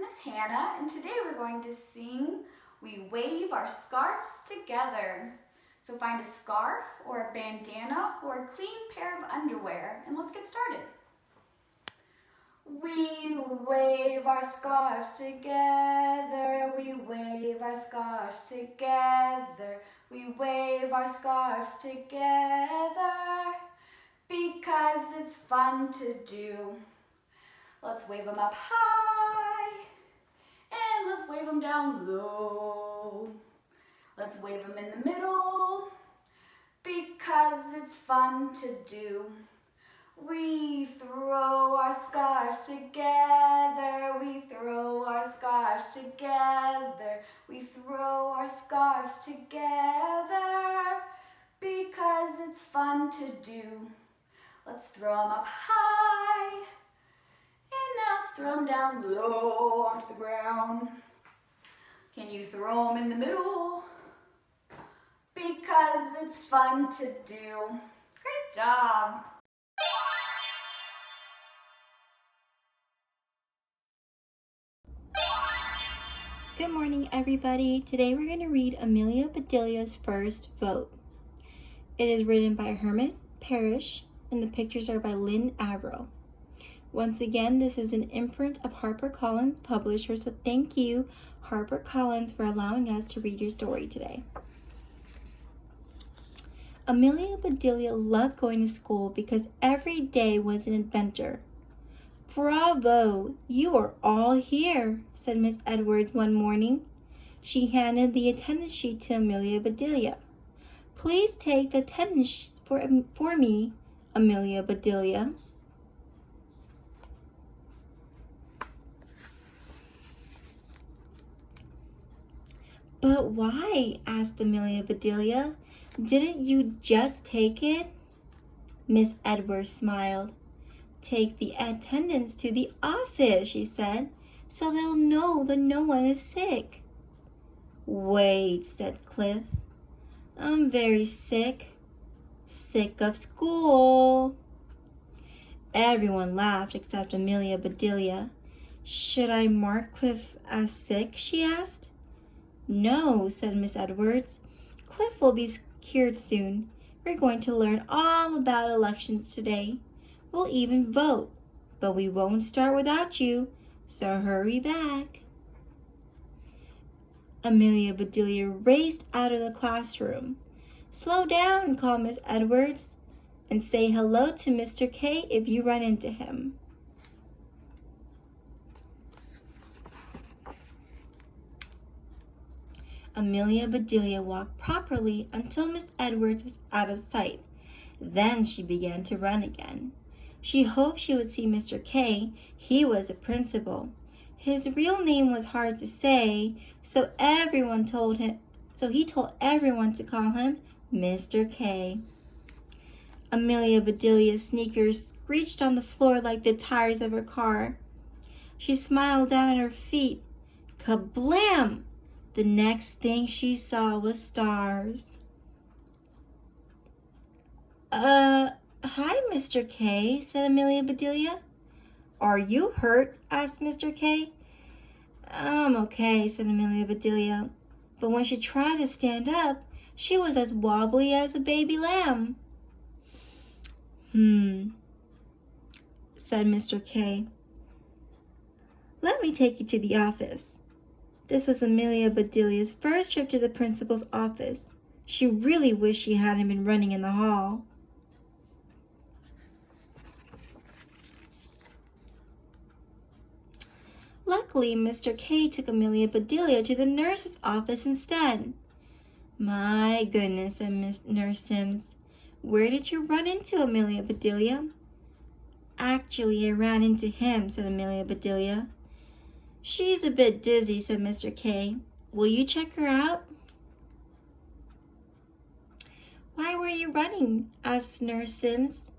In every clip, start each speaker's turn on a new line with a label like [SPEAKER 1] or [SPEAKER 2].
[SPEAKER 1] is Hannah, and today we're going to sing We Wave Our Scarves Together. So find a scarf or a bandana or a clean pair of underwear, and let's get started. We wave our scarves together, we wave our scarves together, we wave our scarves together, because it's fun to do. Let's wave them up high, and let's wave them down low. Let's wave them in the middle, because it's fun to do. We throw our scarves together, we throw our scarves together, we throw our scarves together, because it's fun to do. Let's throw them up high, and now let's throw them down low onto the ground. Can you throw them in the middle? Because it's fun to do. Great job.
[SPEAKER 2] Good morning, everybody. Today we're going to read Amelia Bedelia's First Vote. It is written by Herman Parrish, and the pictures are by Lynn Averill. Once again, this is an imprint of HarperCollins publisher, so thank you, HarperCollins, for allowing us to read your story today. Amelia Bedelia loved going to school because every day was an adventure. "Bravo! You are all here," said Miss Edwards one morning. She handed the attendance sheet to Amelia Bedelia. "Please take the attendance sheet for me, Amelia Bedelia." "But why?" asked Amelia Bedelia. "Didn't you just take it?" Miss Edwards smiled. "Take the attendance to the office," she said, "so they'll know that no one is sick." "Wait," said Cliff. "I'm very sick. Sick of school." Everyone laughed except Amelia Bedelia. "Should I mark Cliff as sick?" she asked. "No," said Miss Edwards. "Cliff will be cured soon. We're going to learn all about elections today. We'll even vote, but we won't start without you, so hurry back." Amelia Bedelia raced out of the classroom. "Slow down," called Miss Edwards, "and say hello to Mr. K if you run into him." Amelia Bedelia walked properly until Miss Edwards was out of sight. Then she began to run again. She hoped she would see Mr. K. He was a principal. His real name was hard to say, so he told everyone to call him Mr. K. Amelia Bedelia's sneakers screeched on the floor like the tires of her car. She smiled down at her feet. Kablam! The next thing she saw was stars. "Hi, Mr. K," said Amelia Bedelia. "Are you hurt?" asked Mr. K. "I'm okay," said Amelia Bedelia. But when she tried to stand up, she was as wobbly as a baby lamb. Said Mr. K. "Let me take you to the office." This was Amelia Bedelia's first trip to the principal's office. She really wished she hadn't been running in the hall. Luckily, Mr. K took Amelia Bedelia to the nurse's office instead. "My goodness," said Miss Nurse Sims. "Where did you run into, Amelia Bedelia?" "Actually, I ran into him," said Amelia Bedelia. "She's a bit dizzy," said Mr. K. "Will you check her out?" "Why were you running?" asked Nurse Sims.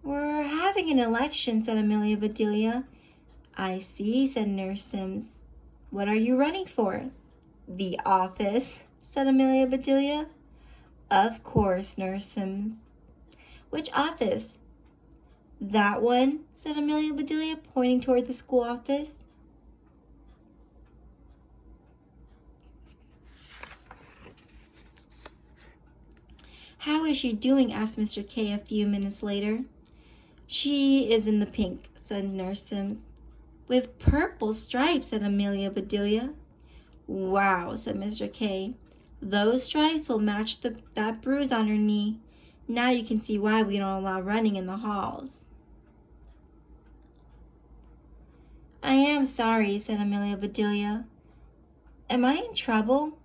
[SPEAKER 2] "We're having an election," said Amelia Bedelia. "I see," said Nurse Sims. "What are you running for?" "The office," said Amelia Bedelia. "Of course, Nurse Sims." "Which office?" "That one," said Amelia Bedelia, pointing toward the school office. How is she doing? Asked Mr. K a few minutes later. She is in the pink, said Nurse Sims. With purple stripes, said Amelia Bedelia. Wow, said Mr. K. Those stripes will match that bruise on her knee. Now you can see why we don't allow running in the halls. I am sorry, said Amelia Bedelia. Am I in trouble?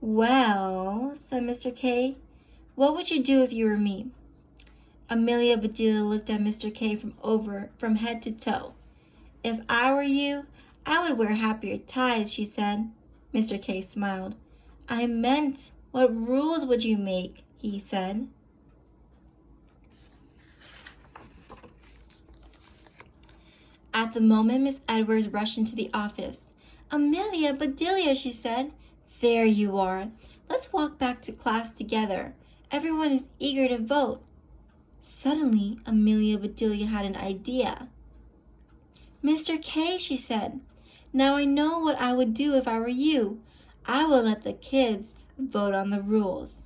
[SPEAKER 2] Well, said Mr. K, what would you do if you were me? Amelia Bedelia looked at Mr. K from head to toe. If I were you, I would wear happier ties, she said. Mr. K smiled. I meant, what rules would you make? He said. At the moment, Miss Edwards rushed into the office. Amelia Bedelia, she said. There you are. Let's walk back to class together. Everyone is eager to vote. Suddenly, Amelia Bedelia had an idea. Mr. K, she said, now I know what I would do if I were you. I will let the kids vote on the rules.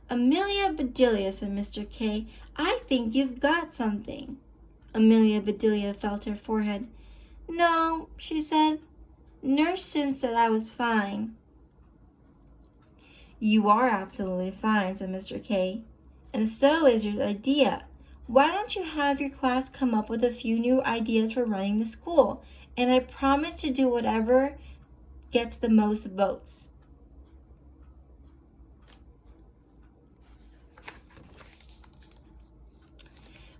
[SPEAKER 2] Amelia Bedelia, said Mr. K, I think you've got something. Amelia Bedelia felt her forehead. No, she said. Nurse Sims said I was fine. You are absolutely fine, said Mr. K. And so is your idea. Why don't you have your class come up with a few new ideas for running the school? And I promise to do whatever gets the most votes.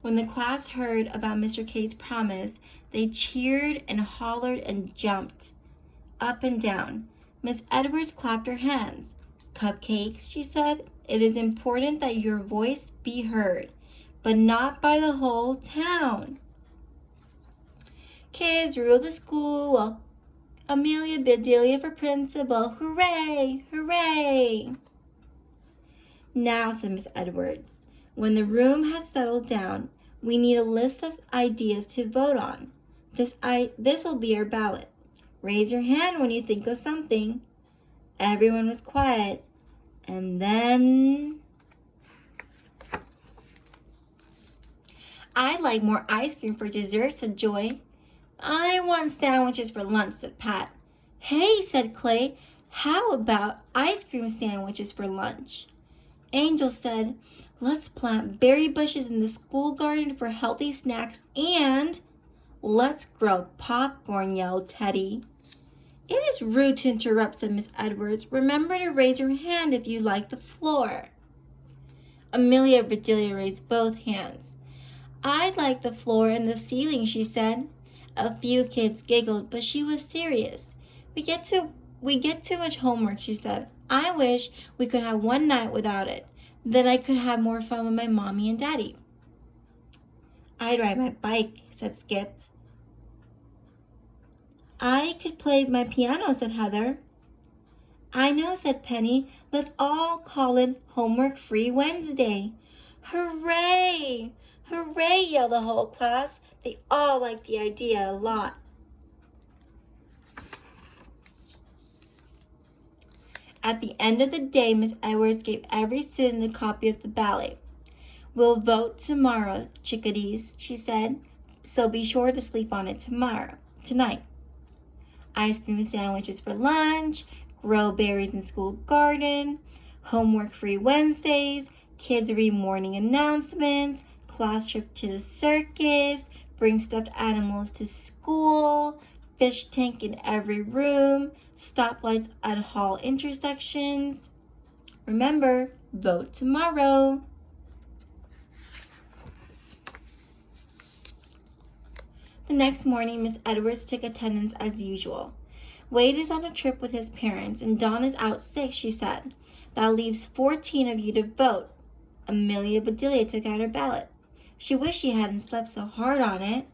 [SPEAKER 2] When the class heard about Mr. K's promise, they cheered and hollered and jumped up and down. Miss Edwards clapped her hands. Cupcakes, she said, it is important that your voice be heard, but not by the whole town. Kids rule the school. Amelia Bedelia for principal. Hooray! Hooray! Now, said Miss Edwards, when the room had settled down, we need a list of ideas to vote on. This will be our ballot. Raise your hand when you think of something. Everyone was quiet. And then... I'd like more ice cream for dessert, said Joy. I want sandwiches for lunch, said Pat. Hey, said Clay, how about ice cream sandwiches for lunch? Angel said, let's plant berry bushes in the school garden for healthy snacks and let's grow popcorn, yelled Teddy. It is rude to interrupt, said Miss Edwards. Remember to raise your hand if you like the floor. Amelia Bedelia raised both hands. I'd like the floor and the ceiling, she said. A few kids giggled, but she was serious. We get too much homework, she said. I wish we could have one night without it. Then I could have more fun with my mommy and daddy. I'd ride my bike, said Skip. I could play my piano, said Heather. I know, said Penny. Let's all call it Homework-Free Wednesday. Hooray! Hooray, yelled the whole class. They all liked the idea a lot. At the end of the day, Miss Edwards gave every student a copy of the ballot. We'll vote tomorrow, chickadees, she said, so be sure to sleep on it tonight. Ice cream sandwiches for lunch, grow berries in school garden, homework-free Wednesdays, kids read morning announcements, class trip to the circus, bring stuffed animals to school, fish tank in every room, stoplights at hall intersections. Remember, vote tomorrow. The next morning, Miss Edwards took attendance as usual. Wade is on a trip with his parents, and Dawn is out sick, she said. That leaves 14 of you to vote. Amelia Bedelia took out her ballot. She wished she hadn't slept so hard on it.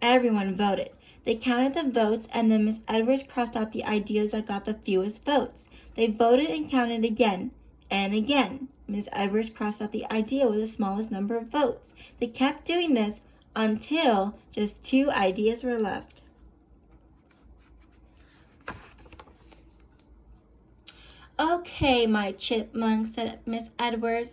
[SPEAKER 2] Everyone voted. They counted the votes, and then Miss Edwards crossed out the ideas that got the fewest votes. They voted and counted again and again. Miss Edwards crossed out the idea with the smallest number of votes. They kept doing this until just 2 ideas were left. Okay, my chipmunk, said Miss Edwards.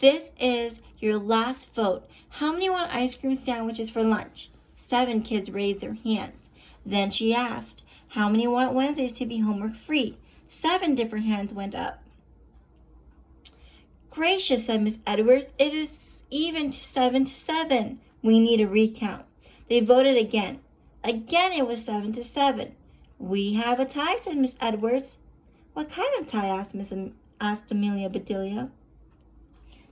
[SPEAKER 2] This is your last vote. How many want ice cream sandwiches for lunch? 7 kids raised their hands. Then she asked, how many want Wednesdays to be homework free? 7 different hands went up. Gracious, said Miss Edwards, it is even to 7. We need a recount. They voted again. Again it was 7. We have a tie, said Miss Edwards. What kind of tie? asked Amelia Bedelia.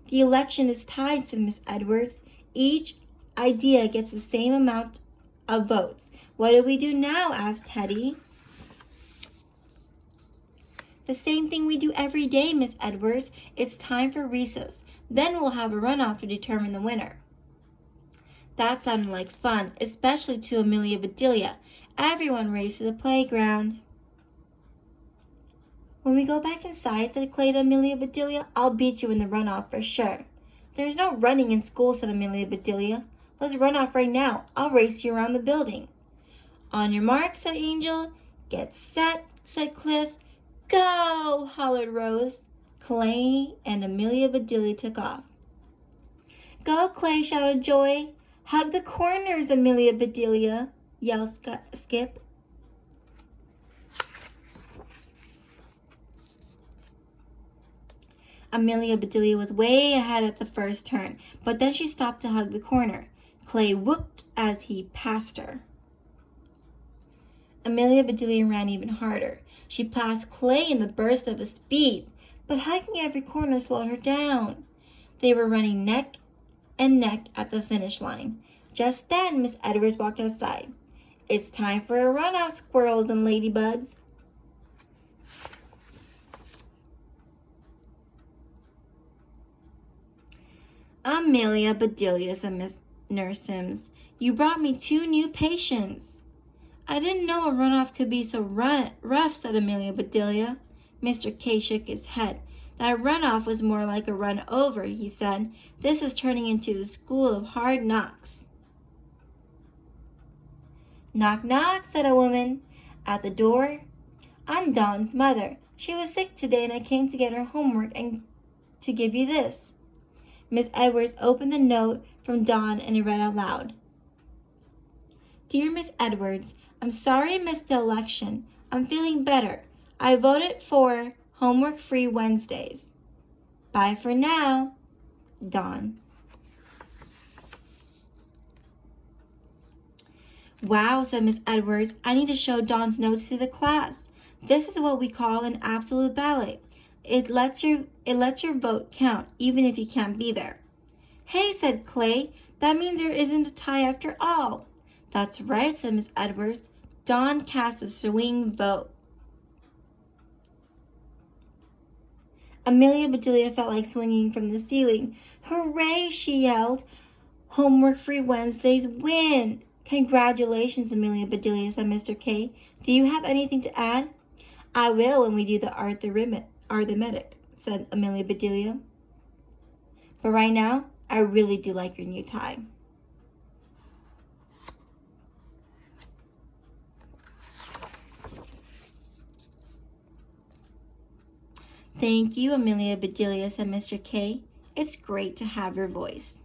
[SPEAKER 2] The election is tied, said Miss Edwards. Each idea gets the same amount of votes. What do we do now? asked Teddy. The same thing we do every day, Miss Edwards. It's time for recess. Then we'll have a runoff to determine the winner. That sounded like fun, especially to Amelia Bedelia. Everyone raced to the playground. When we go back inside, said Clay to Amelia Bedelia, I'll beat you in the runoff for sure. There's no running in school, said Amelia Bedelia. Let's run off right now. I'll race you around the building. On your mark, said Angel. Get set, said Cliff. Go, hollered Rose. Clay and Amelia Bedelia took off. Go, Clay, shouted Joy. Hug the corners, Amelia Bedelia, yelled Skip. Amelia Bedelia was way ahead at the first turn, but then she stopped to hug the corner. Clay whooped as he passed her. Amelia Bedelia ran even harder. She passed Clay in the burst of a speed, but hugging every corner slowed her down. They were running neck and neck at the finish line. Just then, Miss Edwards walked outside. It's time for a runoff, squirrels and ladybugs. Amelia Bedelia, said Miss Nurse Sims, you brought me 2 new patients. I didn't know a runoff could be so rough, said Amelia Bedelia. Mr. K shook his head. That runoff was more like a run over, he said. This is turning into the school of hard knocks. Knock, knock, said a woman at the door. I'm Dawn's mother. She was sick today and I came to get her homework and to give you this. Miss Edwards opened the note from Dawn and it read out loud. Dear Miss Edwards, I'm sorry I missed the election. I'm feeling better. I voted for homework-free Wednesdays. Bye for now, Dawn. Wow, said Miss Edwards. I need to show Dawn's notes to the class. This is what we call an absolute ballot. It lets your vote count, even if you can't be there. Hey, said Clay, that means there isn't a tie after all. That's right, said Miss Edwards. Dawn cast a swing vote. Amelia Bedelia felt like swinging from the ceiling. Hooray, she yelled. Homework-free Wednesdays win. Congratulations, Amelia Bedelia, said Mr. K. Do you have anything to add? I will when we do the arithmetic, said Amelia Bedelia. But right now, I really do like your new tie. Thank you, Amelia Bedelia, said Mr. K. It's great to have your voice.